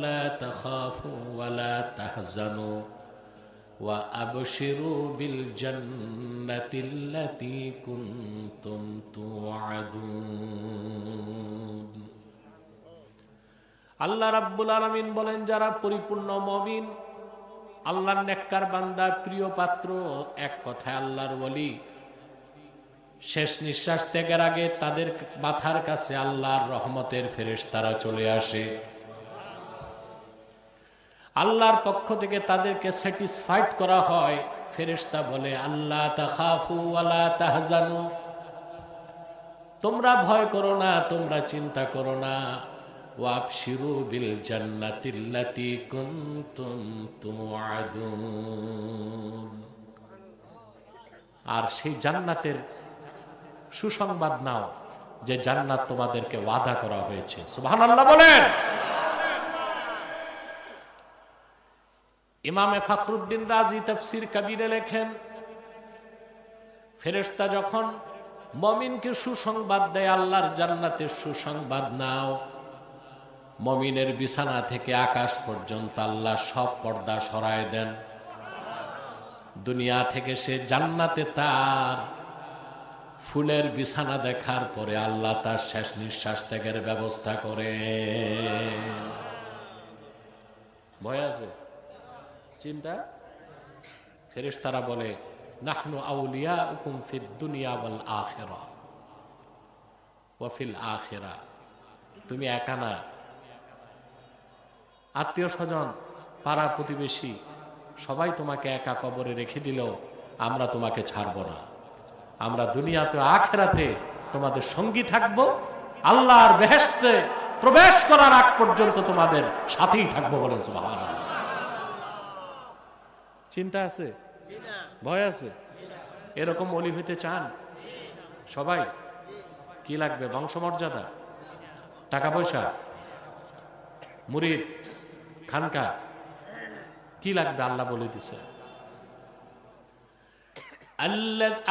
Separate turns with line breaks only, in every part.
আল্লা তাখাফু ওয়া লা তাহজানু ওয়া আবশিরু বিল জান্নাতিল্লাতী কুনতুম তুআদুন। আল্লাহ রাব্বুল আলামিন বলেন, যারা পরিপূর্ণ মুমিন, আল্লাহর নেককার বান্দা, প্রিয় পাত্র, এক কথায় আল্লাহর ওলি, শেষ নিঃশ্বাস ত্যাগের আগে তাদের মাথার কাছে আল্লাহর রহমতের ফেরেশতারা চলে আসে। আল্লাহর পক্ষ থেকে তাদেরকে স্যাটিসফাইড করা হয়। ফেরেশতা বলে, আল্লাহ তাখাফু ওয়া লা তাহজানু, তোমরা ভয় করো না, তোমরা চিন্তা করো না। ওয়া আবশিরু বিল জান্নাতিল্লাতী কুনতুম তুআদুন, আর সেই জান্নাতের সুসংবাদ নাও যে জান্নাত তোমাদেরকে ওয়াদা করা হয়েছে। সুবহানাল্লাহ বলেন। ইমামে ফখরুদ্দিন রাজি তাফসীর কবিরে লেখেন, ফেরেশতা যখন মুমিনকে সুসংবাদ দেয়, আল্লাহর জান্নাতের সুসংবাদ নাও, মুমিনের বিছানা থেকে আকাশ পর্যন্ত আল্লাহ সব পর্দা সরায় দেন। দুনিয়া থেকে সে জান্নাতে তার ফুলের বিছানা দেখার পরে আল্লাহ তার শেষ নিঃশ্বাস ত্যাগের ব্যবস্থা করে। ভয় আছে? চিন্তা? ফেরেশতারা বলে, নাহনু আউলিয়াউকুম ফিদ দুনিয়া ওয়াল আখিরা ওয়া ফিল আখিরা, তুমি একা না, আত্মীয় স্বজন, পাড়া প্রতিবেশী সবাই তোমাকে একা কবরে রেখে দিলেও আমরা তোমাকে ছাড়ব না। আমরা দুনিয়াতে আখিরাতে তোমাদের সঙ্গী থাকব, আল্লাহর বেহেশতে প্রবেশ করার আগ পর্যন্ত তোমাদের সাথেই থাকবো। বলেন সুবহানাল্লাহ। চিন্তা আছে? ভয় আছে? এরকম ওলি হইতে চান সবাই? কি লাগবে? বংশমর্যাদা, টাকা পয়সা, মুরিদ, খানকা, কি লাগবে? আল্লাহ বলে দিছে।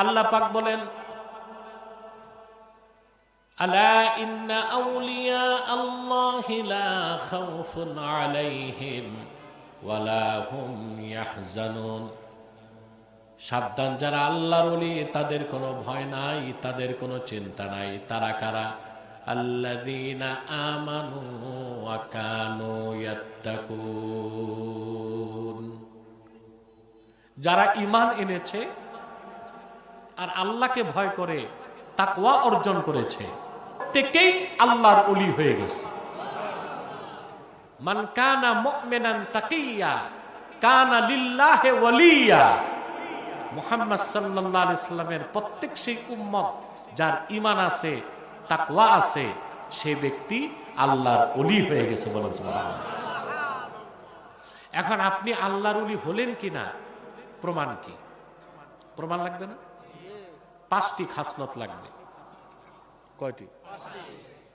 আল্লাহ পাক বলেন, আলা ইন্না আউলিয়া আল্লাহি লা খাউফুন আলাইহিম ওয়া লা হুম ইয়াহজানুন, সাবধান, যারা আল্লাহর ওলি তাদের কোনো ভয় নাই, তাদের কোনো চিন্তা নাই। তারা কারা? আল্লাযীনা আমানু ওয়া কানু ইয়াত্তাকুন, যারা ঈমান এনেছে আর আল্লাহকে ভয় করে তাকওয়া অর্জন করেছে, প্রত্যেকেই আল্লাহর ওলি হয়ে গেছে। মান কানা মুমিনান তাকিয়া কানা লিল্লাহি ওয়ালিয়া। মুহাম্মদ সাল্লাল্লাহু আলাইহি সাল্লামের প্রত্যেক সেই উম্মত যার ঈমান আছে, তাকওয়া আছে, সেই ব্যক্তি আল্লাহর ওলি হয়ে গেছে। বলেন সুবহানাল্লাহ। এখন আপনি আল্লাহর ওলি হলেন কিনা প্রমাণ কি? প্রমাণ লাগবে না? 5টি খাসলত লাগবে। কয়টি?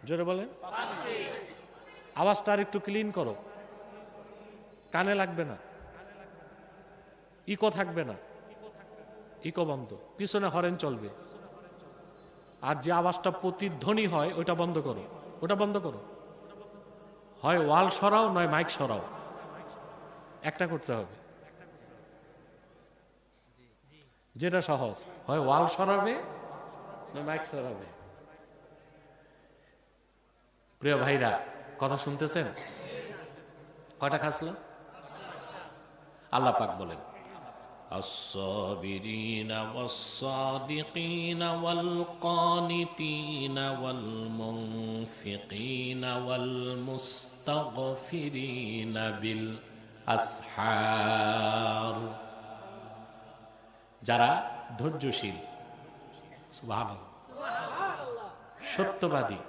জোরে বলেন। আওয়াজটা আর একটু ক্লিন করো, কানে লাগবে না, ইকো থাকবে না, ইকো বন্ধ, পিছনে হরেন চলবে। আর যে আওয়াজটা প্রতিধ্বনি হয় ওটা বন্ধ করো, ওটা বন্ধ করো। হয় ওয়াল সরাও, নয় মাইক সরাও, একটা করতে হবে। যেটা সহজ, হয় ওয়াল সরাবে নয় মাইক সরাবে। প্রিয় ভাইরা, কথা শুনতেছেন? কয়টা খাসলা? আল্লাহ পাক বলেন, আস-সাবিরিনা ওয়াস-সাদিকিনা ওয়াল-কানিতিনা ওয়াল-মুনফিকিনা ওয়াল-মুস্তাগফিরিনা বিল আসহার, যারা ধৈর্যশীল, সুবহানাল্লাহ, সত্যবাদী,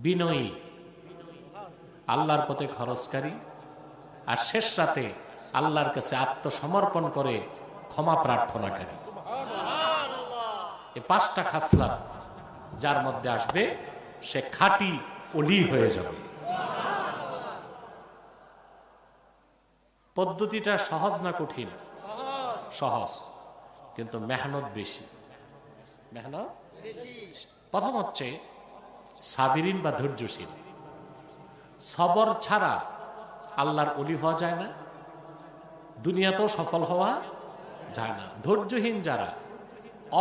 বিনয়ী, আল্লাহর পথে খরচকারী, আর শেষ রাতে আল্লাহর কাছে আত্মসমর্পণ করে ক্ষমা প্রার্থনাকারী। এই 5টা খাসলাত যার মধ্যে আসবে সে খাঁটি ওলি হয়ে যাবে। পদ্ধতিটা সহজ না কঠিন? সহজ, কিন্তু মেহনত বেশি। মেহনত প্রথম হচ্ছে সাবিরিন বা ধৈর্যশীল। সবর ছাড়া আল্লাহর ওলি হওয়া যায় না, দুনিয়াতেও সফল হওয়া যায় না। ধৈর্যহীন যারা,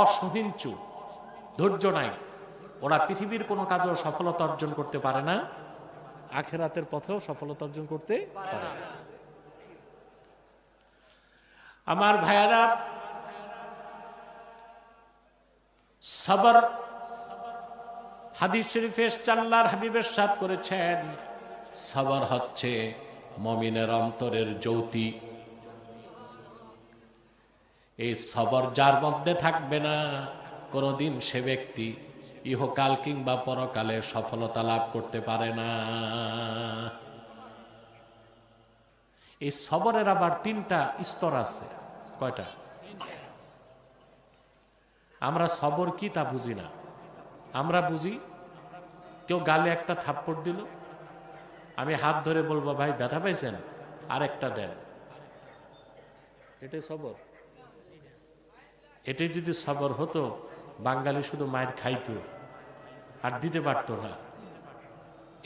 অসহিঞ্চু, ধৈর্য নাই, ওরা পৃথিবীর কোনো কাজেও সফলতা অর্জন করতে পারে না, আখিরাতের পথেও সফলতা অর্জন করতে পারে না। আমার ভাইয়ারা, সবর হাদিস শরীফে আল্লাহর হাবিব ইরশাদ করেছেন, সবর হচ্ছে মুমিনের অন্তরের জ্যোতি। এই সবর যার মধ্যে থাকবে না, কোনদিন সে ব্যক্তি ইহকাল কিংবা পরকালে সফলতা লাভ করতে পারে না। এই সবরের আবার 3টা স্তর আছে। কয়টা? আমরা সবর কি তা বুঝি না। আমরা বুঝি কেউ গালে একটা থাপ্পড় দিল, আমি হাত ধরে বলবো ভাই ব্যথা পাইছেন, আরেকটা দেন, এটাই সবর? এটাই যদি সবর হতো, বাঙালি শুধু মায়ের খাইতো আর দিতে পারতো না।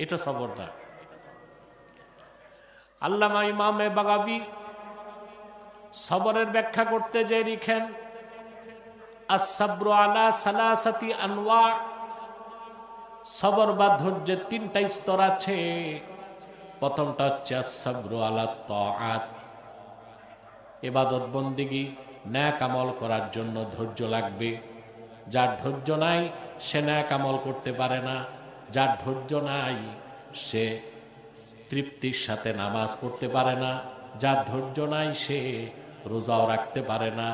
এটা সবর না। আল্লামা ইমামে বাগাবী সবরের ব্যাখ্যা করতে যে লিখেন, আস-সাবরু আলা সালাসাতি আনওয়া, সবর বা ধৈর্যের 3টা স্তর আছে। প্রথমটা হচ্ছে আস-সাবরু আলা তাআত, ইবাদত বন্দেগী নেক আমল করার জন্য ধৈর্য লাগবে। যার ধৈর্য নাই সে নেক আমল করতে পারে না। যার ধৈর্য নাই সে তৃপ্তির সাথে নামাজ পড়তে পারে না। যার ধৈর্য নাই সে রোজাও রাখতে পারে না।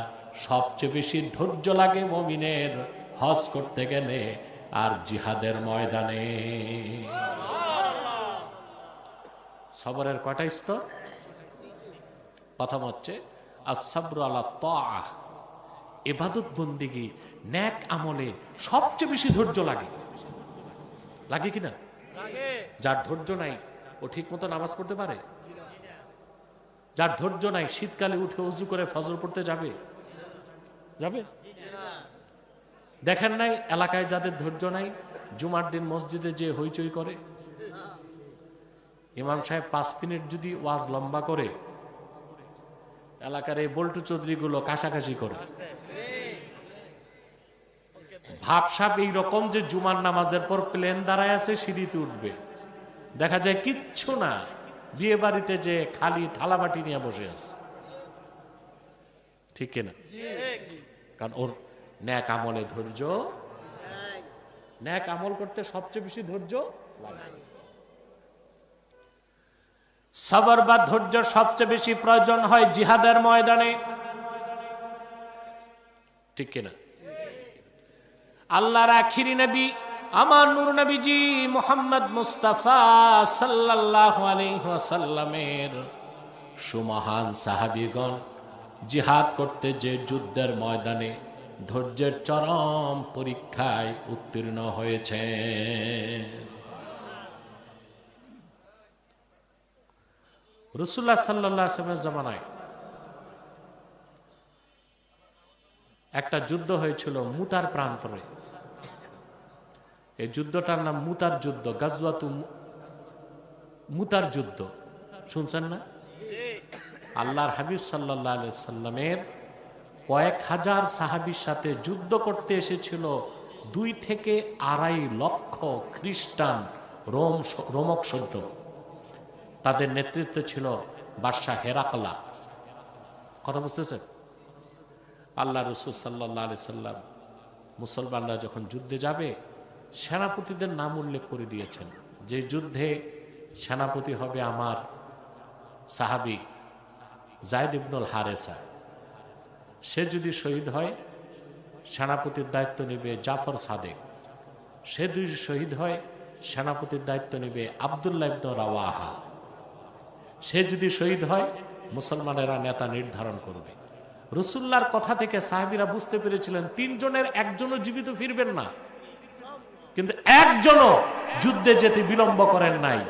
সবচেয়ে বেশি ধৈর্য লাগে মুমিনের হজ করতে গেলে আর জিহাদের ময়দানে। সবরের কয়টা স্তর? প্রথম হচ্ছে আস-সাবরু আলা তাআহ, ইবাদত বন্দেগী নেক আমলে সবচেয়ে বেশি ধৈর্য লাগে। লাগে কিনা? যার ধৈর্য নাই ও ঠিক মতো নামাজ পড়তে পারে? যার ধৈর্য নাই শীতকালে উঠে ওযু করে ফজর পড়তে যাবে? যাবে? দেখেন নাই এলাকায় যাদের ধৈর্য নাই জুমার দিন মসজিদে যে হইচই করে? ইমাম সাহেব 5 মিনিট যদি ওয়াজ লম্বা করে, এলাকার এই বল্টু চৌধুরী গুলো কাশাকাশি করে। ভাবসাব এইরকম যে জুমার নামাজের পর প্লেন দাঁড়ায় আছে, সিঁড়িতে উঠবে, দেখা যায় কিচ্ছু না, বিয়ে বাড়িতে যে খালি থালাবাটি নিয়ে বসে আছে। ঠিক কিনা? কারণ ওর ন্যাক আমলে ধৈর্য, ন্যাক আমল করতে সবচেয়ে বেশি ধৈর্য লাগে। সবর বা ধৈর্য সবচেয়ে বেশি প্রয়োজন হয় জিহাদের ময়দানে। ঠিক কিনা? আল্লাহর আখিরি নবী আমার নূর নবীজি মুহাম্মদ মুস্তাফা সাল্লাল্লাহু আলাইহি ওয়াসাল্লামের সুমহান সাহাবীগণ জিহাদ করতে যে যুদ্ধের ময়দানে ধৈর্যের চরম পরীক্ষায় উত্তীর্ণ হয়েছে। রাসূলুল্লাহ সাল্লাল্লাহু আলাইহি ওয়াসাল্লামের জামানায় একটা যুদ্ধ হয়েছিল মুতার প্রান্তরে। এই যুদ্ধটার নাম মুতার যুদ্ধ, গাজওয়াতু মুতার যুদ্ধ। শুনছেন না? আল্লাহর হাবিব সাল্লাল্লাহু আলাইহি সাল্লামের কয়েক হাজার সাহাবীর সাথে যুদ্ধ করতে এসেছিল 2 থেকে 2.5 লক্ষ খ্রিস্টান রোমক সৈন্য। তাদের নেতৃত্বে ছিল বাদশাহ হেরাকলা। কথা বুঝতেছেন? আল্লাহ রাসূল সাল্লাল্লাহু আলাইহি সাল্লাম মুসলমানরা যখন যুদ্ধে যাবে সেনাপতিদের নাম উল্লেখ করে দিয়েছেন, যে যুদ্ধে সেনাপতি হবে আমার সাহাবী যায়েদ ইবনুল হারেসা। সে যদি শহীদ হয় সেনাপতির দায়িত্ব নেবে জাফর সাদেক। সে যদি শহীদ হয় সেনাপতির দায়িত্ব নেবে আব্দুল্লাহ ইবনে রাওয়াহা। সে যদি শহীদ হয় মুসলমানেরা নেতা নির্ধারণ করবে। রাসূলুল্লাহর কথা থেকে সাহাবীরা বুঝতে পেরেছিলেন 3 জনের একজনও জীবিত ফিরবেন না, কিন্তু একজনও যুদ্ধে যেতে বিলম্ব করেন নাই,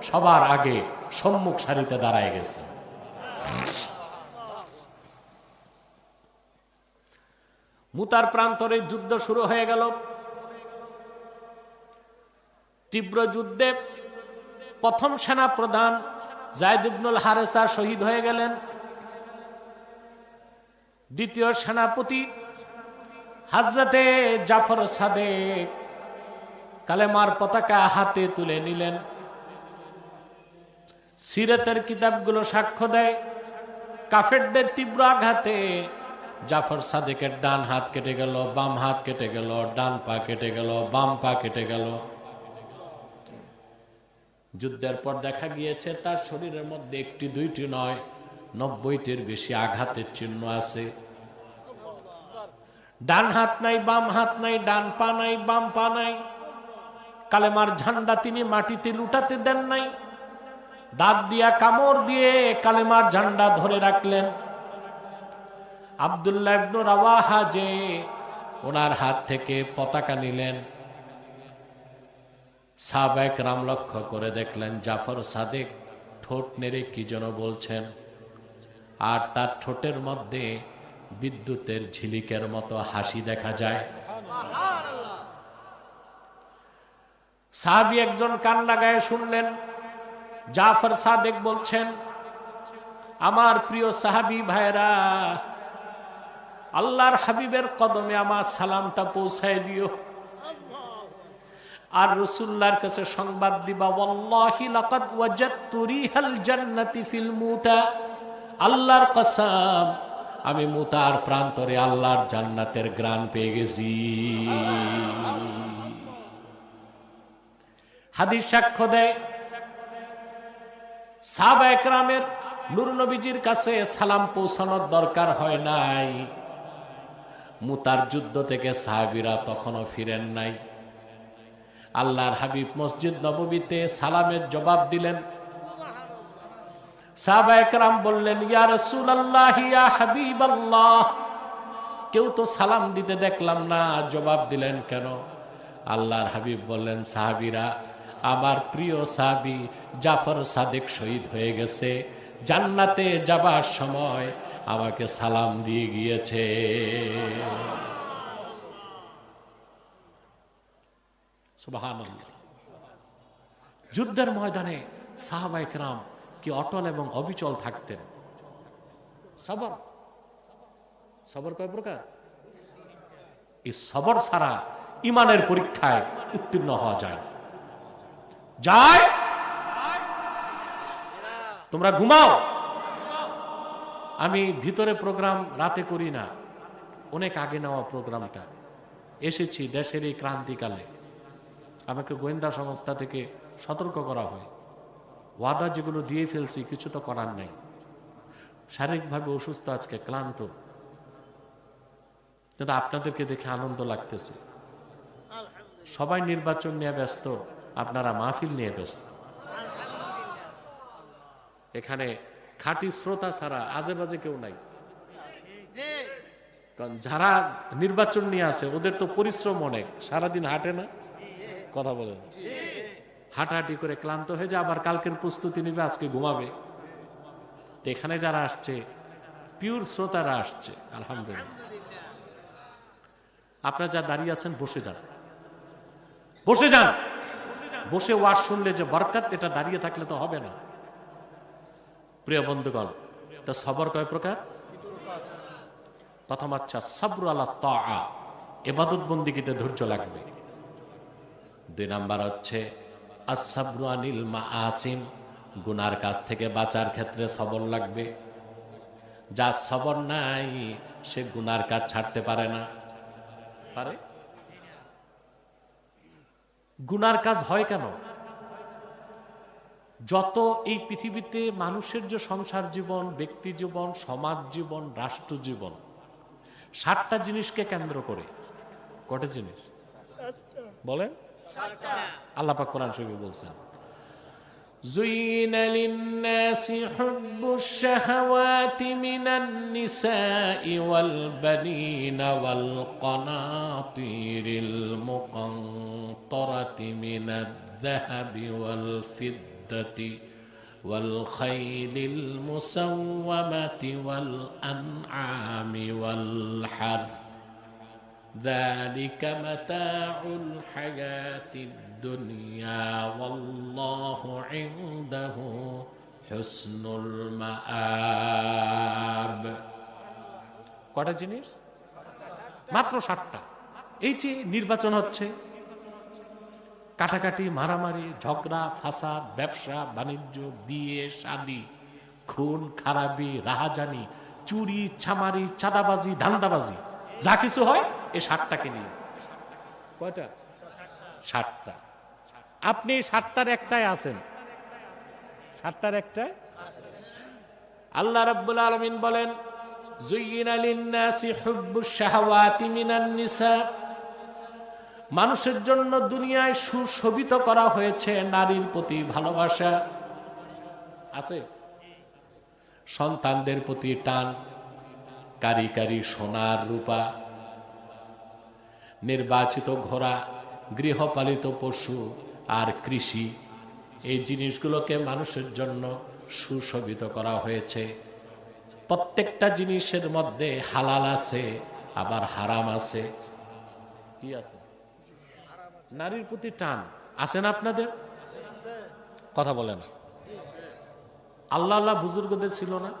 সবার আগে সম্মুখ সারিতে দাঁড়ায় গেছে। মুতার প্রান্তরে যুদ্ধ শুরু হয়ে গেল। তীব্র যুদ্ধে প্রথম সেনা প্রধান যায়েদ ইবনুল হারেসা শহীদ হয়ে গেলেন। দ্বিতীয় সেনাপতি হযরতে জাফর সাদেক কালেমার পতাকা হাতে তুলে নিলেন। সিরাতের কিতাবগুলো সাক্ষ্য দেয়, কাফেরদের তীব্র আঘাতে জাফর সাদেকের ডান হাত কেটে গেল, বাম হাত কেটে গেল, ডান পা কেটে গেল, বাম পা কেটে গেল। যুদ্ধের পর দেখা গিয়েছে তার শরীরের মধ্যে একটি দুইটি নয়, 90টির বেশি আঘাতের চিহ্ন আছে। ডান হাত নাই, বাম হাত নাই, ডান পা নাই, বাম পা নাই। কালেমার ঝান্ডা তিনি মাটিতে লুটাতে দেন নাই, দাঁত দিয়া কামড় দিয়ে কালেমার ঝান্ডা ধরে রাখলেন। আব্দুল্লাহ ইবনে রাওয়াহা যে ওনার হাত থেকে পতাকা নিলেন, সাহাবায়ে কেরাম লক্ষ্য করে দেখলেন জাফর সাদেক ঠোঁট নেড়ে কি যেন বলছেন, আর তার ঠোঁটের মধ্যে বিদ্যুতের ঝিলিকের মতো হাসি দেখা যায়। সাহাবী একজন কান লাগায় শুনলেন, জাফর সাদেক বলছেন, আমার প্রিয় সাহাবী ভাইরা, আল্লাহর হাবিবের কদমে আমার সালামটা পৌঁছায় দিও, আর রাসূলুল্লাহর কাছে সংবাদ দিবা, ওয়াল্লাহি লাকাদ ওয়াজাদতু রিহাল জান্নাতি ফিল মুতা, আল্লাহর কসম আমি মুতার প্রান্তরে আল্লাহর জান্নাতের ঘ্রাণ পেয়ে গেছি। হাদিস সাক্ষ্য দেয়, সাহাবায়ে কেরামের নূর নবীজির কাছে সালাম পৌঁছানোর দরকার হয় নাই। মুতার যুদ্ধ থেকে সাহাবীরা তখনও ফিরেন নাই। আল্লাহর হাবিব মসজিদ নববীতে সালামের জবাব দিলেন। সাহাবায়ে কেরাম বললেন, ইয়া রাসূলুল্লাহ, ইয়া হাবিবাল্লাহ, কেউ তো সালাম দিতে দেখলাম না, জবাব দিলেন কেন? আল্লাহর হাবিব বললেন, সাহাবীরা, আমার প্রিয় সাহাবী জাফর সাদেক শহীদ হয়ে গেছে, জান্নাতে যাবার সময় আমাকে সালাম দিয়ে গিয়েছে। সুবহানাল্লাহ। যুদ্ধের ময়দানে সাহাবায়ে কেরাম কি অটল এবং অবিচল থাকতেন। সবর, সবর কয় প্রকার? এই সবর ছাড়া ইমানের পরীক্ষায় উত্তীর্ণ হওয়া যায় না। যায়, তোমরা ঘুমাও, আমি ভিতরে প্রোগ্রাম রাতে করি না, অনেক আগে নেওয়া প্রোগ্রামটা। এসেছি দেশের এই ক্রান্তিকালে, আমাকে গোয়েন্দা সংস্থা থেকে সতর্ক করা হয়, ওয়াদা যেগুলো দিয়ে ফেলছি কিছু তো করার নাই। শারীরিকভাবে অসুস্থ, আজকে ক্লান্ত, কিন্তু আপনাদেরকে দেখে আনন্দ লাগতেছে। সবাই নির্বাচন নিয়ে ব্যস্ত, আপনারা মাহফিল নিয়ে ব্যস্ত। এখানে খাঁটি শ্রোতা ছাড়া আজে বাজে কেউ নাই। কারণ যারা নির্বাচন নিয়ে আছে ওদের তো পরিশ্রম অনেক, সারাদিন হাঁটে না, কথা বলেন, হাঁটাহাঁটি করে ক্লান্ত হয়ে যায়, আবার কালকের প্রস্তুতি নিবে, আজকে ঘুমাবে। তো এখানে যারা আসছে পিওর শ্রোতারা আসছে, আলহামদুলিল্লাহ। আপনারা যা দাঁড়িয়ে আছেন বসে যান, বসে যান। বসে ওয়াজ শুনলে যে বরকত, এটা দাঁড়িয়ে থাকলে তো হবে না। প্রিয় বন্ধুগণ, তা সবর কয় প্রকার? প্রথম হচ্ছে সবরু আলা তাআ, ইবাদত বন্দেগীতে ধৈর্য লাগবে। 2 নাম্বার হচ্ছে আসসাবরু আনিল মাআসিম, গুনার কাছ থেকে বাঁচার ক্ষেত্রে সবর লাগবে। যার সবর নাই সে গুনার কাজ ছাড়তে পারে না। পারে? গুনার কাজ হয় কেন? যত এই পৃথিবীতে মানুষের যে সংসার জীবন, ব্যক্তি জীবন, সমাজ জীবন, রাষ্ট্র জীবন, 7টা জিনিসকে কেন্দ্র করে। কটা জিনিস বলেন? আল্লাহ পাক কোরআন শরীফে বলছেন, যুইনা লিন-নাসি হুব্বুশ শাহাওয়াতি মিনান নিসাই ওয়াল বানিনা ওয়াল কানাতিরিল মুকানতারাতি মিনাদ যাহাবি ওয়াল ফিদ্দাতি ওয়াল খাইলিল মুসাওওয়ামাতি ওয়াল আনআমি ওয়াল হারথ যালিকা মাতাউল হায়াতিদ দুনিয়া ওয়াল্লাহু ইনদাহু হুসনুল মাআব। কটা জিনিস? মাত্র 7টা। এই যে নির্বাচন হচ্ছে, কাটাকাটি, মারামারি, ঝগড়া, ফাসাদ, ব্যবসা বাণিজ্য, বিয়ে শাদী, খুন খারাপি, রাহাজানি, চুরি ছামারি, চাঁদাবাজি, ধান্দাবাজি, যা কিছু হয় এই 7টাকে নিয়ে। কয়টা? 7টা। আপনি 7টার একটায় আছেন, 7টার একটায়। আল্লাহ রাব্বুল আলামিন বলেন, যুয়িনা লিন-নাসি হুব্বুশ শাহাওয়াতি মিনান নিসা, মানুষের জন্য দুনিয়ায় সুশোভিত করা হয়েছে নারীর প্রতি ভালোবাসা। আছে সন্তানদের প্রতি টান, কারি কারি সোনার রূপা, নির্বাচিত ঘোড়া, গৃহপালিত পশু আর কৃষি, এই জিনিসগুলোকে মানুষের জন্য সুশোভিত করা হয়েছে। প্রত্যেকটা জিনিসের মধ্যে হালাল আছে, আবার হারাম আছে। কি আছে? নারীর প্রতি টান আছে না আপনাদের? কথা বলে না। আল্লাহ আল্লাহ বুজুর্গদের ছিল না?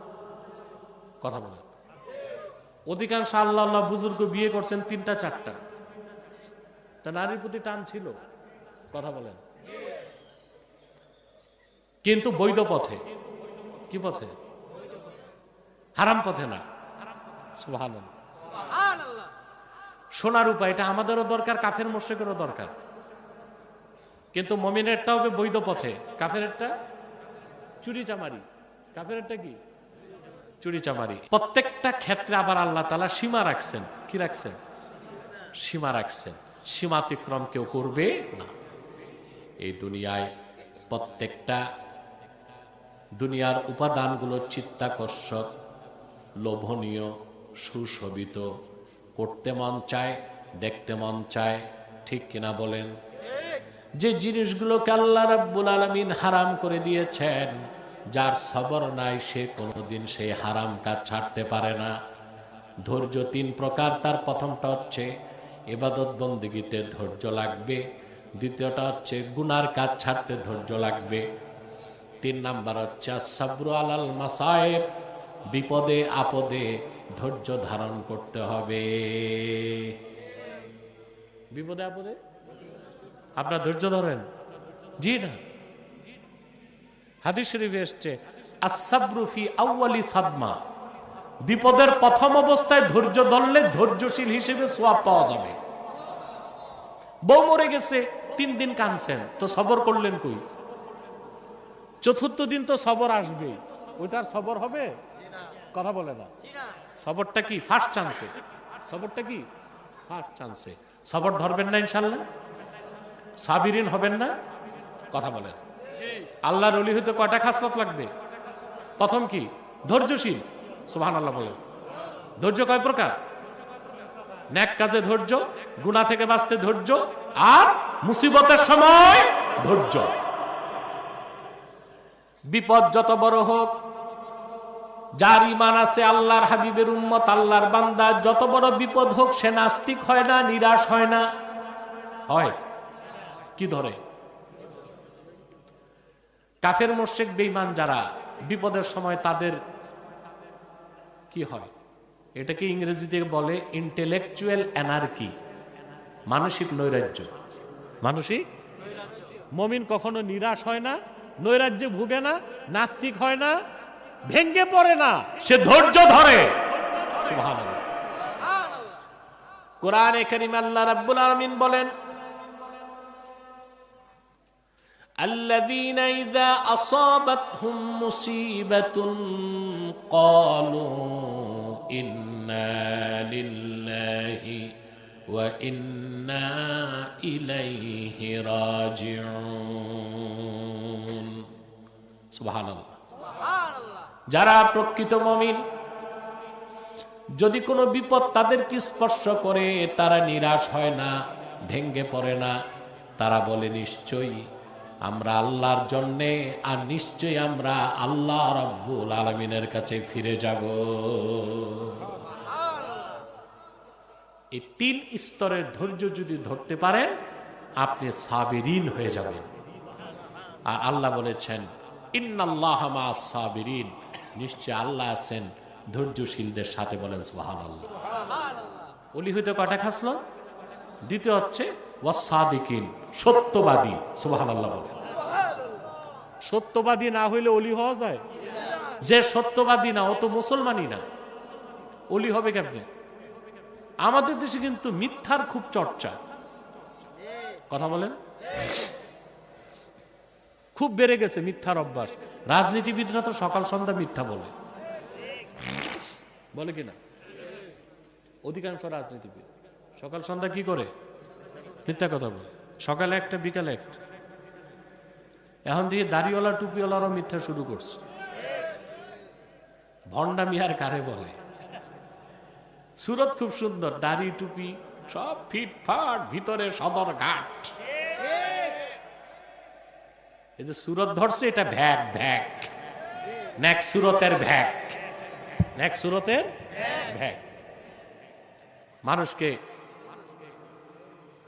কথা বলে। অধিকাংশ আল্লাহ আল্লাহ বুজুর্গ বিয়ে করছেন 3টা 4টা, তা নারীর প্রতি টান ছিল? কথা বলেন। কিন্তু বৈধ পথে। কি পথে? হারাম পথে না। সুবহানাল্লাহ। সোনার উপায় এটা আমাদেরও দরকার, কাফের মুশরিকেরও দরকার, কিন্তু মুমিনেরটা হবে বৈধ পথে, কাফেরেরটা চুরি চামারি। কাফেরেরটা কি? চুরি চামারি। প্রত্যেকটা ক্ষেত্রে আবার আল্লাহ তাআলা সীমা রাখছেন। কি রাখছেন? সীমা রাখছেন। সীমাতিক্রম কেউ করবে না। এই দুনিয়ায় প্রত্যেকটা দুনিয়ার উপাদানগুলো চিত্তাকর্ষক, লোভনীয়, সুশোভিত, করতে মন চায়, দেখতে মন চায়। ঠিক কিনা বলেন? যে জিনিসগুলোকে আল্লাহ রাব্বুল আলামিন হারাম করে দিয়েছেন, যার সবর নাই সে কোনোদিন সেই হারাম কাজ ছাড়তে পারে না। ধৈর্য 3 প্রকার। তার প্রথমটা হচ্ছে ইবাদত বন্দেগীতে ধৈর্য লাগবে, দ্বিতীয়টা হচ্ছে গুনার কাজ ছাড়তে ধৈর্য লাগবে, 3 নাম্বার হচ্ছে সাবরু আলাল মাসায়েব, বিপদে আপদে ধৈর্য ধারণ করতে হবে। বিপদে আপদে আপনার ধৈর্য ধরেন? জি না। হাদিস শরীফে এসেছে আস-সাবরু ফি আউয়ালি সাদমা, বিপদের প্রথম অবস্থায় ধৈর্য ধরলে ধৈর্যশীল হিসেবে সওয়াব পাওয়া যাবে। বউ মরে গেছে, 3 দিন কাঁদছেন, তো সবর করলেন কই? 4র্থ দিন তো সবর আসবে, ওইটার সবর হবে? কথা বলে না। সবরটা কি? ফার্স্ট চান্সে। সবরটা কি? ফার্স্ট চান্সে। সবর ধরবেন না ইনশাআল্লাহ? সাবিরিন হবেন না? কথা বলেন। আল্লাহর ওলি হইতে কয়টা খাসলত লাগবে? প্রথম কি? ধৈর্যশীল। সুবহানাল্লাহ বলেন। ধৈর্য কয় প্রকার? নেক কাজে ধৈর্য, গুনাহ থেকে বাঁচতে ধৈর্য, আর মুসিবতের সময় ধৈর্য। বিপদ যত বড় হোক, যার ঈমান আছে, আল্লাহর হাবিবের উম্মত, আল্লাহর বান্দা, যত বড় বিপদ হোক সে নাস্তিক হয় না, নিরাশ হয় না। হয় কি? ধরে। কাফের মুশরিক বেঈমান যারা, বিপদের সময় তাদের কি হয়? এটাকে ইংরেজিতে বলে ইন্টেলেকচুয়াল অ্যানার্কি, মানসিক নৈরাজ্য। মানসিক মুমিন কখনো নিরাশ হয় না, নৈরাজ্যে ভুগে না, নাস্তিক হয় না, ভেঙ্গে পড়ে না, সে ধৈর্য ধরে। সুবহানাল্লাহ। কোরআনে কারীমে আল্লাহ রাব্বুল আলামিন বলেন, الذين إذا أصابتهم مصيبة قالوا إنا لله وإنا إليه راجعون سبحان الله। যারা প্রকৃত মুমিন, যদি কোনো বিপদ তাদেরকে স্পর্শ করে তারা নিরাশ হয় না, ভেঙ্গে পড়ে না, তারা বলে নিশ্চয়ই আমরা আল্লাহর জন্যে, আর নিশ্চয়ই আমরা আল্লাহ রাব্বুল আলামিনের কাছে ফিরে যাব। এই 3 স্তরের ধৈর্য যদি ধরতে পারেন আপনি সাবিরিন হয়ে যাবেন। আর আল্লাহ বলেছেন ইন্নাল্লাহা মা'আস সাবিরিন, নিশ্চয় আল্লাহ আছেন ধৈর্যশীলদের সাথে। বলেন সুবহানাল্লাহ। ওলি হইতে কয়টা খাসলত? দ্বিতীয় হচ্ছে ওয়াসাদিকিন, সত্যবাদী। সুবহানাল্লাহ বলেন। সত্যবাদী না হইলে ওলি হওয়া যায়? যে সত্যবাদী না ও তো মুসলমানই না, ওলি হবে কেমনে? আমাদের দেশে কিন্তু মিথ্যার খুব চর্চা, কথা বলেন, খুব বেড়ে গেছে মিথ্যার অভ্যাস। রাজনীতিবিদরা তো সকাল সন্ধ্যা মিথ্যা বলে, বলে কিনা? অধিকাংশ রাজনীতিবিদ সকাল সন্ধ্যা কি করে? মিথ্যা কথা বলে। সকালে একটা বিকালে একটা। এখন দিয়ে দাড়িওয়ালা টুপিওয়ালারও মিথ্যা শুরু করছে। ভণ্ডামি আর কারে বলে? সুরত খুব সুন্দর, দাড়ি টুপি সব ফিটফাট, ভিতরে সদর ঘাট। এই যে সুরত ধরছে এটা ভ্যাক ভ্যাক, নেক সুরতের ভ্যাক, নেক সুরতের ভ্যাক। মানুষকে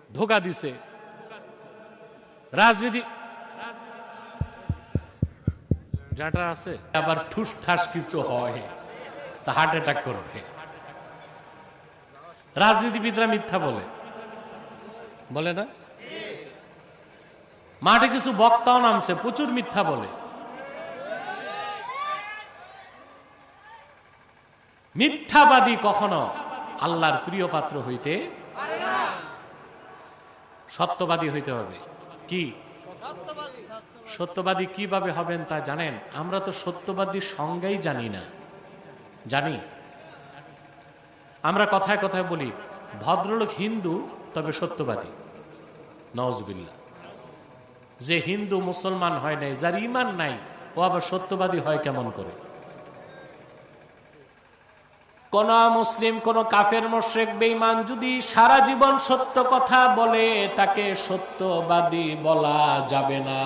ধোঁকা দিছে। রাজনীতি যাটা আছে আবার ঠুস ঠাস কিছু হয় তা হার্ট অ্যাটাক করবে। রাজনীতিবিদরা মিথ্যা বলে, বলে না? মাঠে কিছু বক্তাও নামছে, প্রচুর মিথ্যা বলে। মিথ্যাবাদী কখনো আল্লাহর প্রিয় পাত্র হইতে পারে না। সত্যবাদী হইতে হবে। কি সত্যবাদী কিভাবে হবেন তা জানেন? আমরা তো সত্যবাদীর সংজ্ঞাই জানি না। জানি? আমরা কথায় কথায় বলি ভদ্রলোক হিন্দু তবে সত্যবাদী। নাউজুবিল্লাহ। যে হিন্দু মুসলমান হয় নাই, যার ঈমান নাই, ও আবার সত্যবাদী হয় কেমন করে? কোন মুসলিম, কোন কাফের, মুশরিক, বেঈমান যদি সারা জীবন সত্য কথা বলে তাকে সত্যবাদী বলা যাবে না।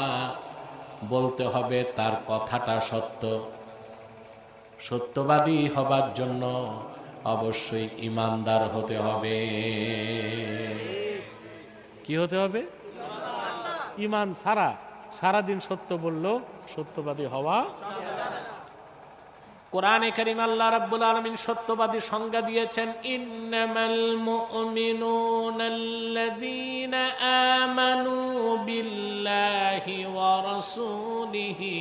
বলতে হবে তার কথাটা সত্য। সত্যবাদী হবার জন্য অবশ্যই ঈমানদার হতে হবে। কি হতে হবে? ঈমান ছাড়া সারাদিন সত্য বললেও সত্যবাদী হওয়া। কোরআনে কারীম আল্লাহ রাব্বুল আলামিন সত্যবাদী সংজ্ঞা দিয়েছেন, ইন্নামাল মুমিনুনাল্লাযীনা আমানু বিল্লাহি ওয়া রাসূলিহি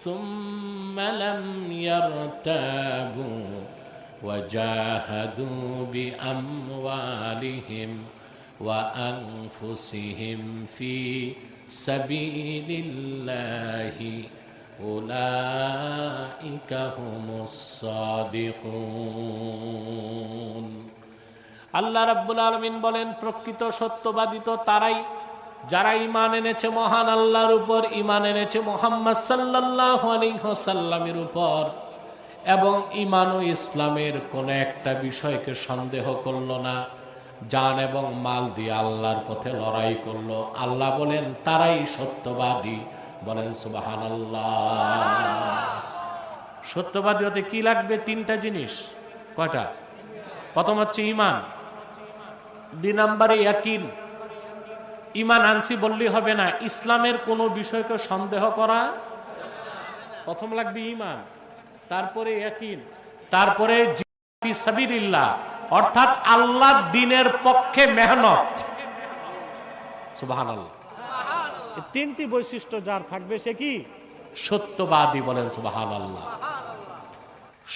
সুম্মা লাম ইয়ারতাবু ওয়া জাহাদু বিআমওয়ালিহিম ওয়া আনফুসিহিম ফি সাবিলিল্লাহি উলাইকা হুমুস সাদিকুন। আল্লাহ রাব্বুল আলামিন বলেন, প্রকৃত সত্যবাদী তো তারাই যারা ঈমান এনেছে মহান আল্লাহর উপর, ঈমান এনেছে মুহাম্মদ সাল্লাল্লাহু আলাইহি ওয়াসাল্লামের উপর, এবং ঈমান ও ইসলামের কোন একটা বিষয়কে সন্দেহ করলো না, জান এবং মাল দিয়ে আল্লাহর পথে লড়াই করলো। আল্লাহ বলেন তারাই সত্যবাদী। বলেন সুবহানাল্লাহ। সত্যবাদী হতে কি লাগবে? 3টা জিনিস। কয়টা? প্রথম হচ্ছে ঈমান, 2 নম্বরে ইয়াকিন। ঈমান আনছি বললেই হবে না, ইসলামের কোনো বিষয়কে সন্দেহ করা। প্রথম লাগবে ঈমান, তারপরে ইয়াকিন, তারপরে জিহাদ ফি সাবিলিল্লাহ, অর্থাৎ আল্লাহর দ্বীনের পক্ষে মেহনত। সুবহানাল্লাহ। এই 3টি বৈশিষ্ট্য যার থাকবে সে কি? সত্যবাদী। বলেন সুবহানাল্লাহ।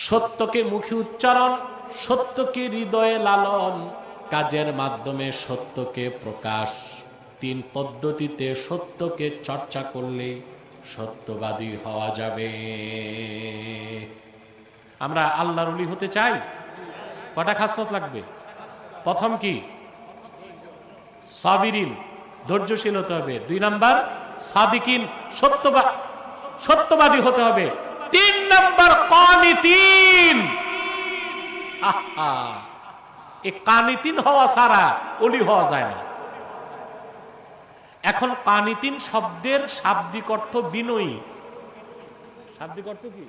সত্যকে মুখে উচ্চারণ, সত্যকে হৃদয়ে লালন, কাজের মাধ্যমে সত্যকে প্রকাশ। 3 পদ্ধতিতে সত্যকে চর্চা করলে সত্যবাদী হওয়া যাবে। আমরা আল্লাহর ওলি হতে চাই, কটা খাসলত লাগবে? প্রথম কি? সাবিরিন, ধৈর্যশীল হতে হবে। 2 নাম্বার সাদিকিন, সত্যবাদী হতে হবে। 3 নাম্বার কানিতিন। আহা, এই কানিতিন হওয়া ছাড়া ওলি হওয়া যায় না। এখন কানিতিন শব্দের শাব্দিক অর্থ বিনয়ী। শাব্দিক অর্থ কি?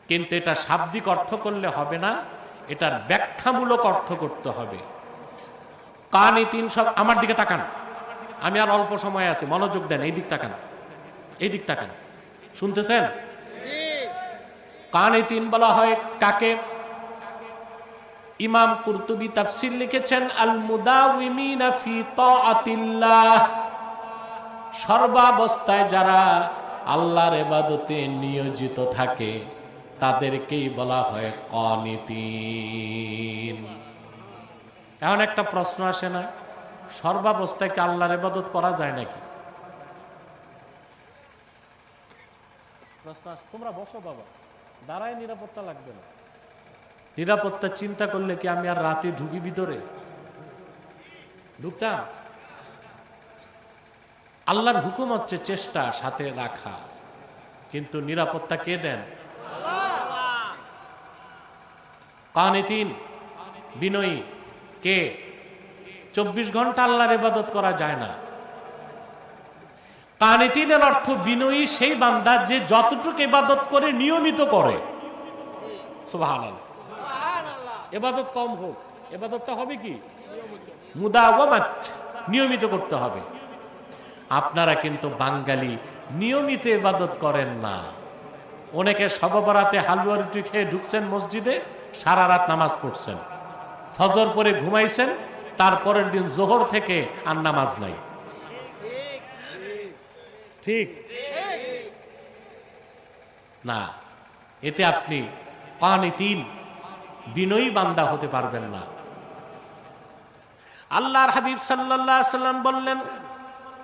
কিন্তু এটা শাব্দিক অর্থ করলে হবে না, এটার ব্যাখ্যামূলক অর্থ করতে হবে। কানিতিন, সব আমার দিকে তাকান, আমি আর অল্প সময় আছে, মনোযোগ দেন, এই দিক তাকান, এই দিক তাকান, শুনতেছেন? কানিতিন বলা হয় কাকে? ইমাম কুরতুবী তাফসীর লিখেছেন, আল মুদাওয়িমিনা ফি তাআতিল্লাহ, সর্বাবস্থায় যারা আল্লাহর ইবাদতে নিয়োজিত থাকে তাদেরকেই বলা হয় কানিতিন। এখন একটা প্রশ্ন আসে না, সর্বাবস্থায় কি আল্লাহর ইবাদত করা যায় নাকি? প্রশ্ন আসে, তোমরা বসো বাবা, দাঁড়ায়, নিরাপত্তা লাগবে না। নিরাপত্তা চিন্তা করলে কি আমি আর রাতে ঢুকি ভিতরে? ঢুকতাম? আল্লাহর হুকুম হচ্ছে চেষ্টা সাথে রাখা, কিন্তু নিরাপত্তা কে দেন? কানিতিন, বিনয়ী কে? 24 ঘন্টা আল্লাহর ইবাদত করা যায় না। কানিতিনের অর্থ বিনয়ী সেই বান্দা যে যতটুকু ইবাদত করে নিয়মিত করে। সুবহানাল্লাহ। ইবাদত কম হোক, ইবাদতটা হবে কি? মুদাওয়ামাত, নিয়মিত করতে হবে। আপনারা কিন্তু বাঙালি নিয়মিত ইবাদত করেন না। অনেকে শবে বরাতে হালুয়া রুটি খেয়ে ঢুকছেন মসজিদে, সারা রাত নামাজ পড়ছেন, ফজর পরে ঘুমাইছেন, তারপরের দিন জোহর থেকে আর নামাজ নাই। ঠিক না? এতে আপনি কানিতিন, বিনয়ী বান্দা হতে পারবেন না। আল্লাহর হাবিব সাল্লাল্লাহু আলাইহি সাল্লাম বললেন,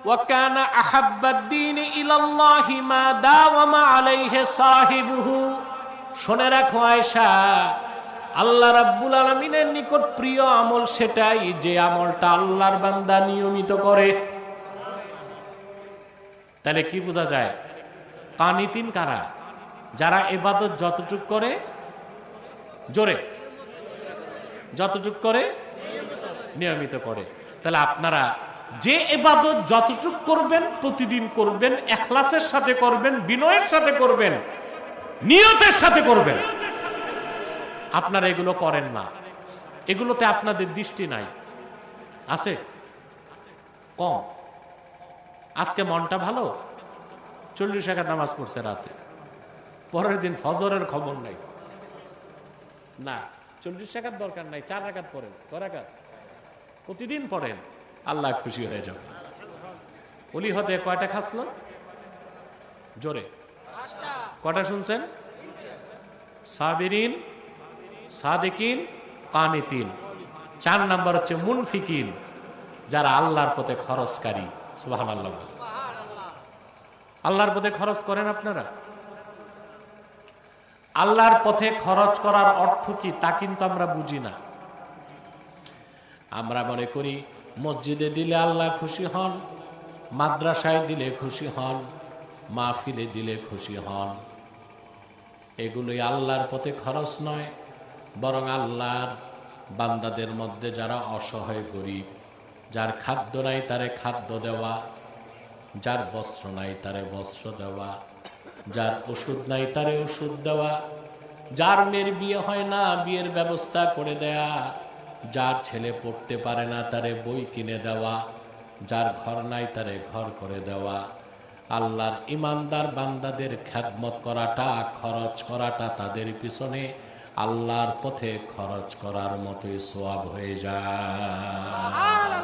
ওয়া কানা আহাব্বাদ-দীনি ইলাল্লাহি মা দাওয়ামা আলাইহি সাহিবুহু। শুনে রাখো আয়েশা, আল্লাহ রাব্বুল আলামিনের নিকট প্রিয় আমল সেটাই যে আমলটা আল্লাহর বান্দা নিয়মিত করে। তাহলে কি বোঝা যায়? কানিতিন কারা? যারা ইবাদত যতটুক করে, জোরে, যতটুক করে নিয়মিত করে। তাহলে আপনারা যে ইবাদত যতটুক করবেন, প্রতিদিন করবেন, ইখলাসের সাথে করবেন, বিনয়ের সাথে করবেন, নিয়তের সাথে করবেন। আপনারা এগুলো করেন না, এগুলোতে আপনাদের দৃষ্টি নাই, আছে কম। আজকে মনটা ভালো, 40 রাকাত নামাজ পড়ছে রাতে, পরের দিন ফজরের খবর নাই। না, 40 রাকাত দরকার নাই, 4 রাকাত পড়েন, কয় রাকাত প্রতিদিন পড়েন, আল্লাহ খুশি হয়ে যাবে। ওলি হতে কয়টা খাসলো? জোরে কয়টা শুনছেন? সাবিরিন, সাদিকিন, কানিতিন। 4 নাম্বার হচ্ছে মুনফিকিন, যারা আল্লাহর পথে খরচকারী। সুবহানাল্লাহ। আল্লাহর পথে খরচ করেন আপনারা? আল্লাহর পথে খরচ করার অর্থ কি তা কিন্তু আমরা বুঝি না। আমরা মনে করি মসজিদে দিলে আল্লাহ খুশি হন, মাদ্রাসায় দিলে খুশি হন, মাহফিলে দিলে খুশি হন। এগুলোই আল্লাহর পথে খরচ নয়, বরং আল্লাহর বান্দাদের মধ্যে যারা অসহায় গরিব, যার খাদ্য নাই তারে খাদ্য দেওয়া, যার বস্ত্র নাই তারে বস্ত্র দেওয়া, যার ওষুধ নাই তারে ওষুধ দেওয়া, যার মেয়ের বিয়ে হয় না বিয়ের ব্যবস্থা করে দেয়া, যার ছেলে পড়তে পারে না তারে বই কিনে দেওয়া, যার ঘর নাই তারে ঘর করে দেওয়া। আল্লাহর ইমানদার বান্দাদের খেদমত করাটা, খরচ করাটা তাদের পিছনে আল্লাহর পথে খরচ করার মতোই সওয়াব হয়ে যায়।